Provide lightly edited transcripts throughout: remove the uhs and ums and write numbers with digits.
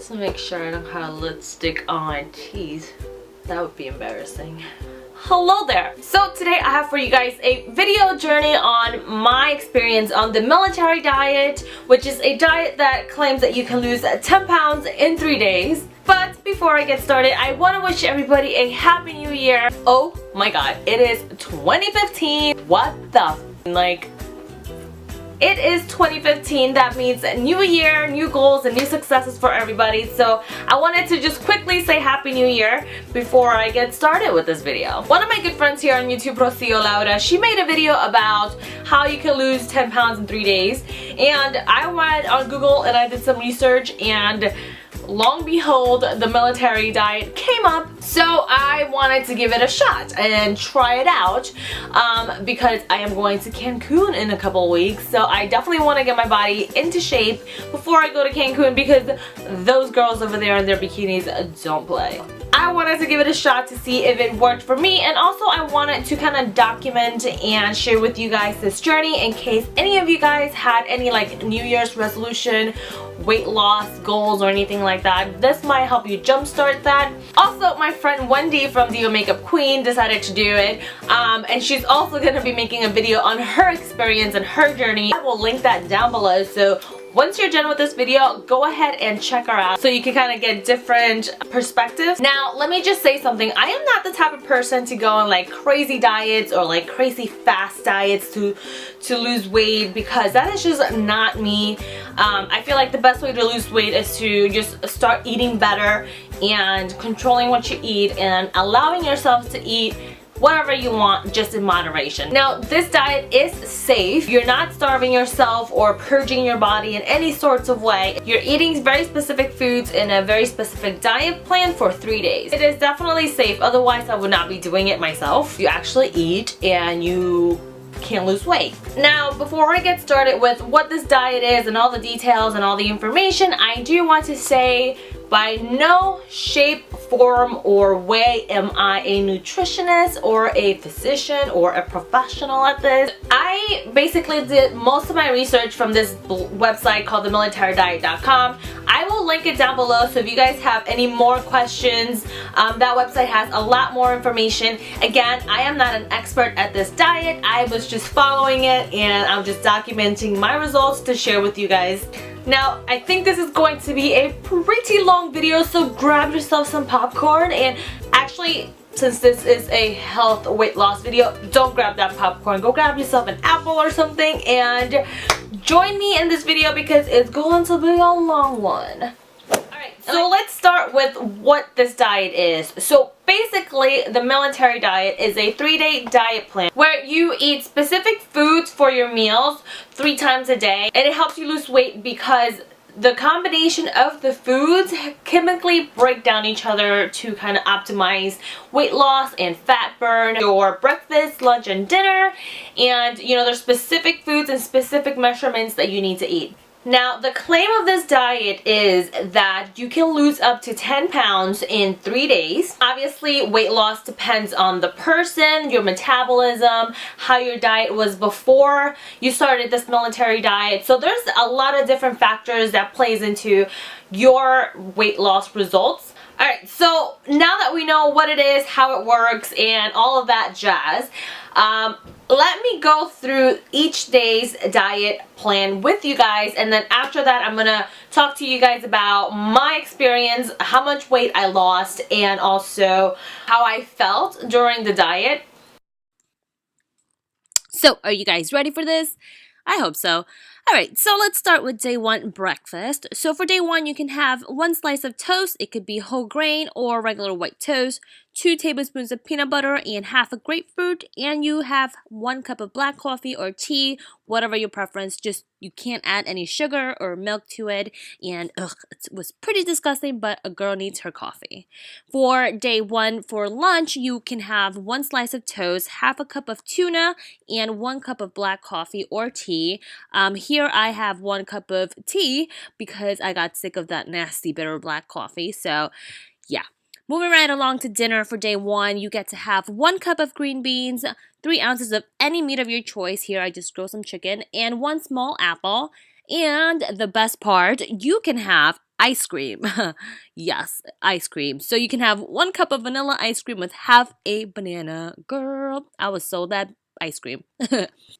Just to make sure I don't have lipstick on. Jeez, that would be embarrassing. Hello there! So today I have for you guys a video journey on my experience on the military diet, which is a diet that claims that you can lose 10 pounds in 3 days. But before I get started, I want to wish everybody a happy new year. Oh my god, it is 2015. What the like? It is 2015. That means a new year, new goals, and new successes for everybody. So I wanted to just quickly say Happy New Year before I get started with this video. One of my good friends here on YouTube, Rocio Laura, she made a video about how you can lose 10 pounds in 3 days. And I went on Google and I did some research, and long behold, the military diet came up. So I wanted to give it a shot and try it out because I am going to Cancun in a couple weeks. So I definitely want to get my body into shape before I go to Cancun, because those girls over there in their bikinis don't play. I wanted to give it a shot to see if it worked for me, and also I wanted to kind of document and share with you guys this journey in case any of you guys had any like New Year's resolution, weight loss goals, or anything like that. This might help you jumpstart that. Also, my friend Wendy from The Makeup Queen decided to do it, and she's also going to be making a video on her experience and her journey. I will link that down below, so once you're done with this video, go ahead and check her out so you can kind of get different perspectives. Now, let me just say something. I am not the type of person to go on like crazy diets or like crazy fast diets to lose weight, because that is just not me. I feel like the best way to lose weight is to just start eating better and controlling what you eat and allowing yourself to eat whatever you want, just in moderation. Now, this diet is safe. You're not starving yourself or purging your body in any sorts of way. You're eating very specific foods in a very specific diet plan for 3 days. It is definitely safe, otherwise I would not be doing it myself. You actually eat and you can't lose weight. Now, before I get started with what this diet is and all the details and all the information, I do want to say, by no shape, form, or way am I a nutritionist or a physician or a professional at this. I basically did most of my research from this website called themilitarydiet.com. I will link it down below, so if you guys have any more questions, that website has a lot more information. Again, I am not an expert at this diet. I was just following it, and I'm just documenting my results to share with you guys. Now, I think this is going to be a pretty long video, so grab yourself some popcorn. And actually, since this is a health weight loss video, don't grab that popcorn. Go grab yourself an apple or something and join me in this video, because it's going to be a long one. So let's start with what this diet is. So basically, the military diet is a 3-day diet plan where you eat specific foods for your meals 3 times a day, and it helps you lose weight because the combination of the foods chemically break down each other to kind of optimize weight loss and fat burn. Your breakfast, lunch, and dinner, and you know, there's specific foods and specific measurements that you need to eat. Now, the claim of this diet is that you can lose up to 10 pounds in 3 days. Obviously, weight loss depends on the person, your metabolism, how your diet was before you started this military diet. So there's a lot of different factors that plays into your weight loss results. Alright, so now that we know what it is, how it works, and all of that jazz, let me go through each day's diet plan with you guys, and then after that I'm going to talk to you guys about my experience, how much weight I lost, and also how I felt during the diet. So, are you guys ready for this? I hope so. Alright, so let's start with day 1, breakfast. So for day 1, you can have 1 slice of toast. It could be whole grain or regular white toast, 2 tablespoons of peanut butter, and half a grapefruit. And you have 1 cup of black coffee or tea, whatever your preference. Just, you can't add any sugar or milk to it. And it was pretty disgusting, but a girl needs her coffee. For day 1, for lunch, you can have 1 slice of toast, half a cup of tuna, and 1 cup of black coffee or tea. Here I have 1 cup of tea because I got sick of that nasty bitter black coffee. So yeah. Moving right along to dinner for day 1, you get to have 1 cup of green beans, 3 ounces of any meat of your choice. Here I just grilled some chicken, and 1 small apple. And the best part, you can have ice cream. Yes, ice cream. So you can have 1 cup of vanilla ice cream with half a banana. Girl, I was sold that ice cream.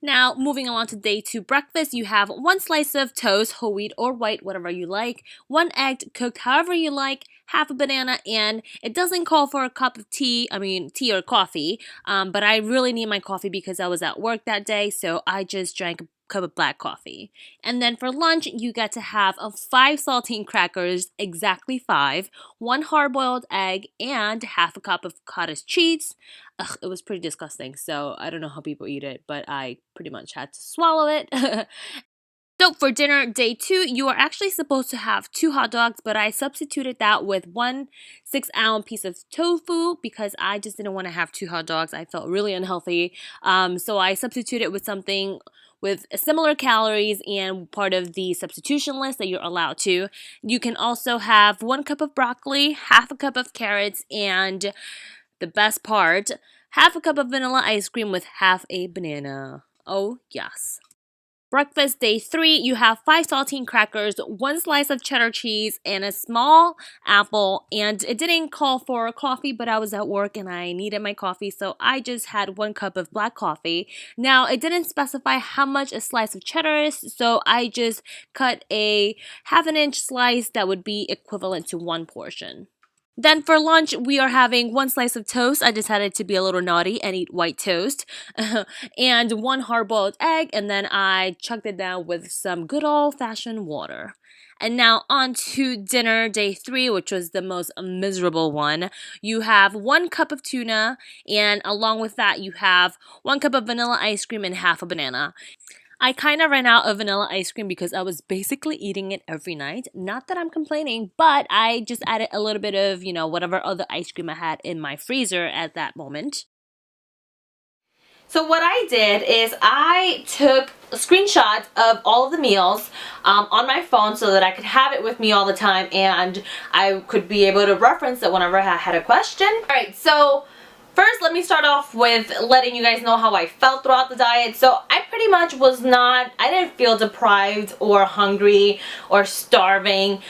Now, moving along to day 2 breakfast, you have 1 slice of toast, whole wheat or white, whatever you like, 1 egg cooked however you like, half a banana, and it doesn't call for a cup of tea, tea or coffee, but I really need my coffee because I was at work that day, so I just drank a cup of black coffee. And then for lunch, you get to have 5 saltine crackers, exactly 5, 1 hard-boiled egg, and half a cup of cottage cheese. Ugh, it was pretty disgusting, so I don't know how people eat it, but I pretty much had to swallow it. So for dinner, day 2, you are actually supposed to have 2 hot dogs, but I substituted that with 1 6-ounce piece of tofu because I just didn't want to have 2 hot dogs. I felt really unhealthy. So I substituted with something with similar calories and part of the substitution list that you're allowed to. You can also have 1 cup of broccoli, half a cup of carrots, and the best part, half a cup of vanilla ice cream with half a banana. Oh, yes. Breakfast day 3, you have 5 saltine crackers, 1 slice of cheddar cheese, and a small apple. And it didn't call for coffee, but I was at work and I needed my coffee, so I just had 1 cup of black coffee. Now, it didn't specify how much a slice of cheddar is, so I just cut a ½ inch slice that would be equivalent to 1 portion. Then for lunch, we are having 1 slice of toast. I decided to be a little naughty and eat white toast. And 1 hard-boiled egg, and then I chucked it down with some good old-fashioned water. And now on to dinner, day 3, which was the most miserable one. You have 1 cup of tuna, and along with that, you have 1 cup of vanilla ice cream and half a banana. I kind of ran out of vanilla ice cream because I was basically eating it every night. Not that I'm complaining, but I just added a little bit of, whatever other ice cream I had in my freezer at that moment. So what I did is I took screenshots of all of the meals on my phone so that I could have it with me all the time and I could be able to reference it whenever I had a question. Alright, so first, let me start off with letting you guys know how I felt throughout the diet. So I pretty much I didn't feel deprived or hungry or starving.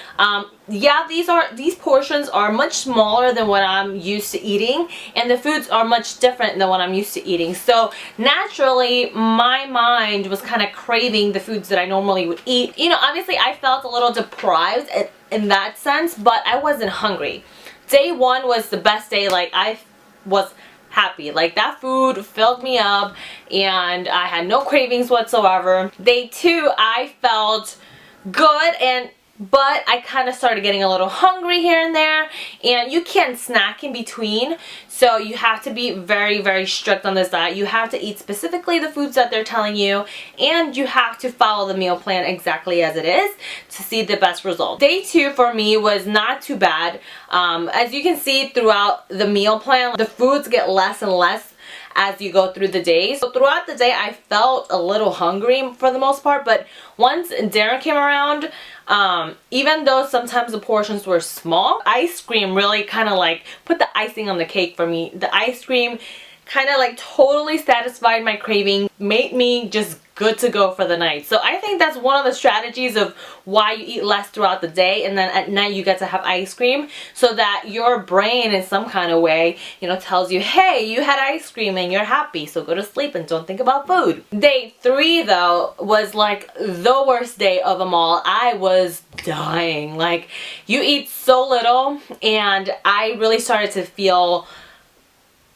Yeah, these portions are much smaller than what I'm used to eating, and the foods are much different than what I'm used to eating. So naturally, my mind was kind of craving the foods that I normally would eat. Obviously I felt a little deprived in that sense, but I wasn't hungry. Day 1 was the best day. Like, I was happy. Like, that food filled me up and I had no cravings whatsoever. Day 2, I felt good, but I kind of started getting a little hungry here and there, and you can't snack in between, so you have to be very, very strict on this diet. You have to eat specifically the foods that they're telling you, and you have to follow the meal plan exactly as it is to see the best result. Day 2 for me was not too bad. As you can see throughout the meal plan, the foods get less and less as you go through the days. So throughout the day, I felt a little hungry for the most part, but once dinner came around, even though sometimes the portions were small, ice cream really kind of like put the icing on the cake for me. The ice cream kind of like totally satisfied my craving, made me just good to go for the night. So I think that's one of the strategies of why you eat less throughout the day, and then at night you get to have ice cream so that your brain in some kind of way, tells you, hey, you had ice cream and you're happy, so go to sleep and don't think about food. Day 3 though was like the worst day of them all. I was dying. Like, you eat so little, and I really started to feel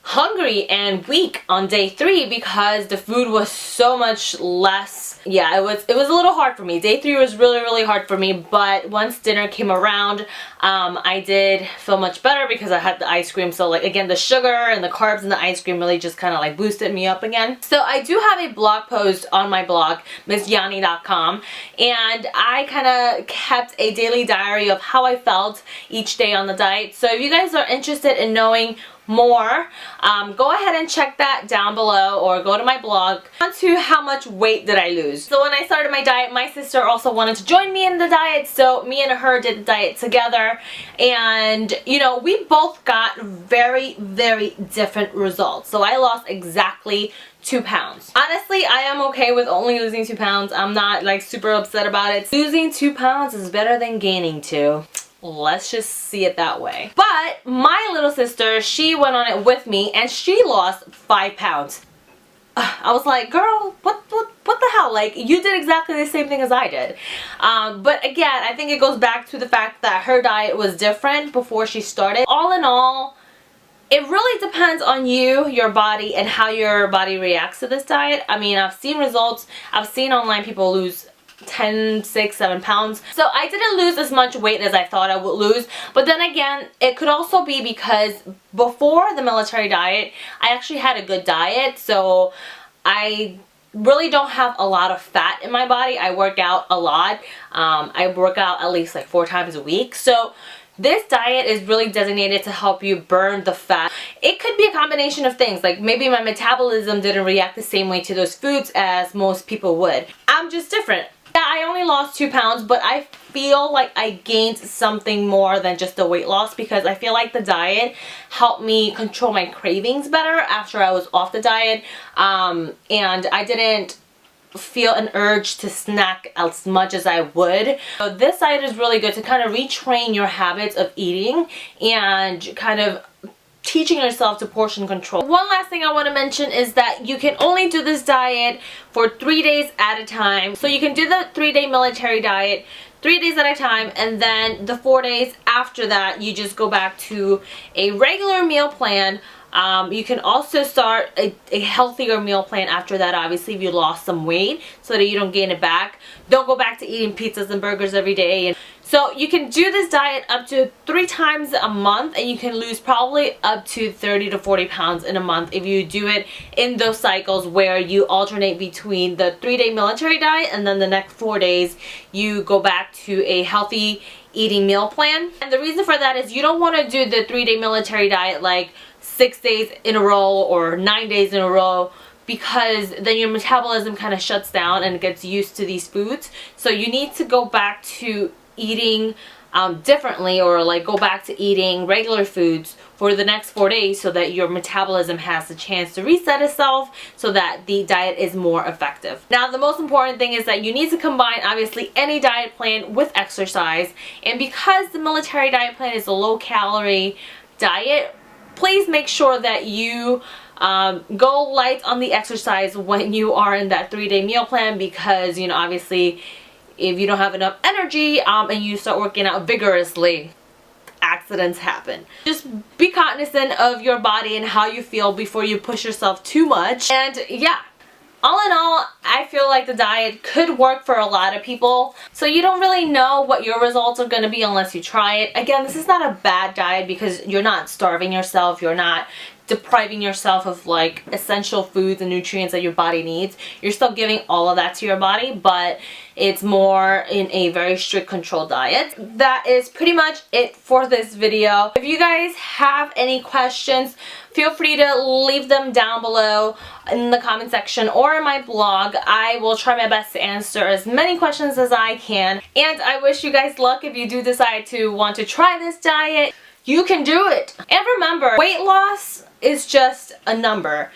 hungry and weak on day 3 because the food was so much less. Yeah, it was a little hard for me. Day 3 was really, really hard for me, but once dinner came around, I did feel much better because I had the ice cream. So like, again, the sugar and the carbs and the ice cream really just kind of like boosted me up again. So I do have a blog post on my blog, MissYani.com, and I kind of kept a daily diary of how I felt each day on the diet. So if you guys are interested in knowing more, go ahead and check that down below or go to my blog. On to how much weight did I lose. So when I started my diet, my sister also wanted to join me in the diet, so me and her did the diet together, and you know, we both got very, very different results. So I lost exactly 2 pounds. Honestly, I am okay with only losing 2 pounds. I'm not like super upset about it. Losing 2 pounds is better than gaining 2. Let's just see it that way. But my little sister, she went on it with me and she lost 5 pounds. I was like, girl, what the hell? Like, you did exactly the same thing as I did. But again, I think it goes back to the fact that her diet was different before she started. All in all, it really depends on you, your body, and how your body reacts to this diet. I mean, I've seen results. I've seen online people lose 10, 6, 7 pounds. So I didn't lose as much weight as I thought I would lose. But then again, it could also be because before the military diet, I actually had a good diet. So I really don't have a lot of fat in my body. I work out a lot. I work out at least like 4 times a week. So this diet is really designated to help you burn the fat. It could be a combination of things, like maybe my metabolism didn't react the same way to those foods as most people would. I'm just different. Yeah, I only lost 2 pounds, but I feel like I gained something more than just the weight loss, because I feel like the diet helped me control my cravings better after I was off the diet, and I didn't feel an urge to snack as much as I would. So this diet is really good to kind of retrain your habits of eating and kind of teaching yourself to portion control. One last thing I want to mention is that you can only do this diet for 3 days at a time. So you can do the 3-day military diet 3 days at a time, and then the 4 days after that you just go back to a regular meal plan. You can also start a healthier meal plan after that, obviously, if you lost some weight, so that you don't gain it back. Don't go back to eating pizzas and burgers every day. And so you can do this diet up to 3 times a month, and you can lose probably up to 30 to 40 pounds in a month if you do it in those cycles where you alternate between the 3-day military diet and then the next 4 days you go back to a healthy eating meal plan. And the reason for that is you don't want to do the 3-day military diet like 6 days in a row or 9 days in a row, because then your metabolism kind of shuts down and gets used to these foods. So you need to go back to eating differently, or like go back to eating regular foods for the next 4 days, so that your metabolism has a chance to reset itself, so that the diet is more effective. Now, the most important thing is that you need to combine obviously any diet plan with exercise, and because the military diet plan is a low calorie diet, please make sure that you go light on the exercise when you are in that 3-day meal plan, because, you know, obviously if you don't have enough energy and you start working out vigorously, accidents happen. Just be cognizant of your body and how you feel before you push yourself too much. And yeah, all in all, I feel like the diet could work for a lot of people. So you don't really know what your results are going to be unless you try it. Again, this is not a bad diet, because you're not starving yourself. You're not depriving yourself of like essential foods and nutrients that your body needs. You're still giving all of that to your body, but it's more in a very strict controlled diet. That is pretty much it for this video. If you guys have any questions, feel free to leave them down below in the comment section or in my blog. I will try my best to answer as many questions as I can. And I wish you guys luck if you do decide to want to try this diet. You can do it. And remember, weight loss is just a number.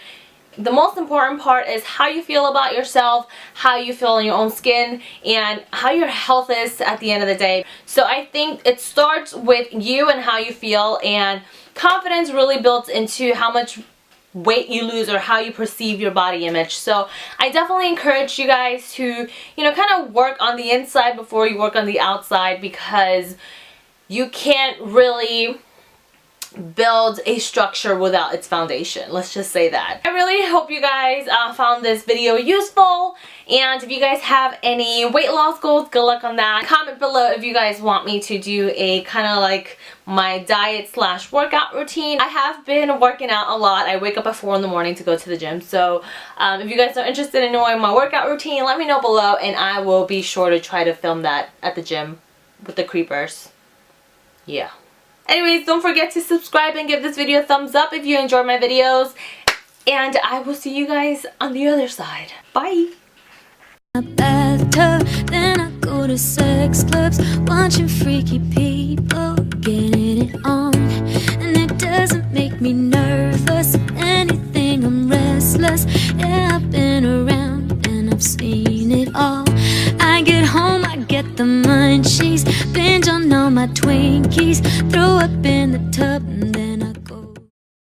The most important part is how you feel about yourself, how you feel in your own skin, and how your health is at the end of the day. So I think it starts with you and how you feel, and confidence really builds into how much weight you lose or how you perceive your body image. So I definitely encourage you guys to, you know, kind of work on the inside before you work on the outside, because you can't really build a structure without its foundation. Let's just say that. I really hope you guys found this video useful, and if you guys have any weight loss goals, good luck on that. Comment below if you guys want me to do a kind of like my diet / workout routine. I have been working out a lot. I wake up at 4 in the morning to go to the gym, so if you guys are interested in knowing my workout routine, let me know below, and I will be sure to try to film that at the gym with the creepers. Yeah. Anyways, don't forget to subscribe and give this video a thumbs up if you enjoy my videos. And I will see you guys on the other side. Bye. Bathtub, then I go to sex clubs, watching freaky people getting it on. And it doesn't make me nervous. If anything, I'm restless. Yeah, I've been around and I've seen it all. I get home, I get the munchies, binge on all my Twinkies, throw up in the tub and